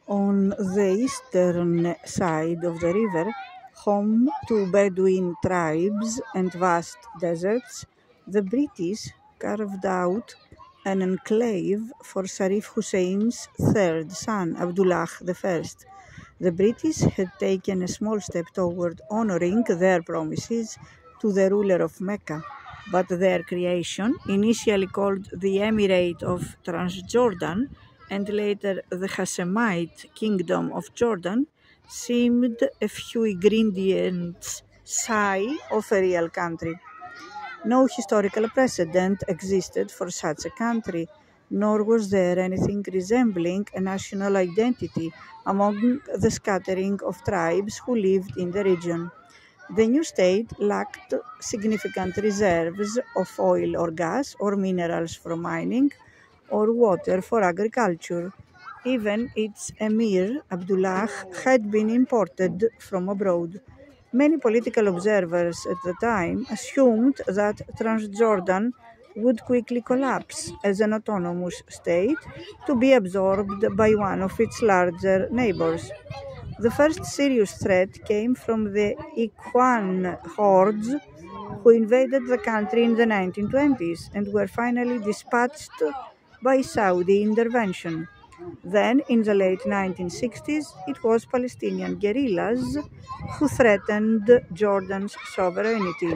On the eastern side of the river, home to Bedouin tribes and vast deserts, the British carved out an enclave for Sharif Hussein's third son, Abdullah I. The British had taken a small step toward honoring their promises to the ruler of Mecca, but their creation, initially called the Emirate of Transjordan and later the Hashemite Kingdom of Jordan, seemed a few ingredients shy of a real country. No historical precedent existed for such a country, nor was there anything resembling a national identity among the scattering of tribes who lived in the region. The new state lacked significant reserves of oil or gas or minerals from mining or water for agriculture. Even its emir, Abdullah, had been imported from abroad. Many political observers at the time assumed that Transjordan would quickly collapse as an autonomous state to be absorbed by one of its larger neighbors. The first serious threat came from the Ikhwan hordes who invaded the country in the 1920s and were finally dispatched by Saudi intervention. Then, in the late 1960s, it was Palestinian guerrillas who threatened Jordan's sovereignty.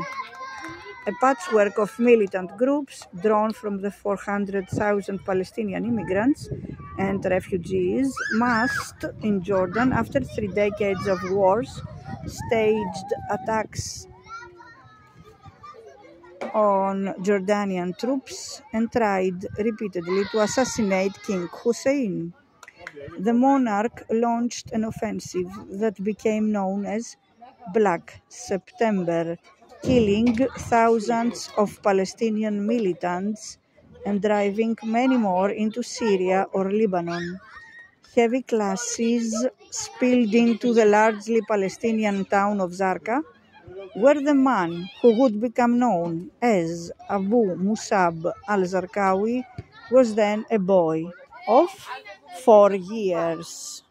A patchwork of militant groups drawn from the 400,000 Palestinian immigrants and refugees massed in Jordan after 3 decades of wars, staged attacks on Jordanian troops, and tried repeatedly to assassinate King Hussein. The monarch launched an offensive that became known as Black September, killing thousands of Palestinian militants and driving many more into Syria or Lebanon. Heavy clashes spilled into the largely Palestinian town of Zarqa, where the man who would become known as Abu Musab al-Zarqawi was then a boy of 4 years.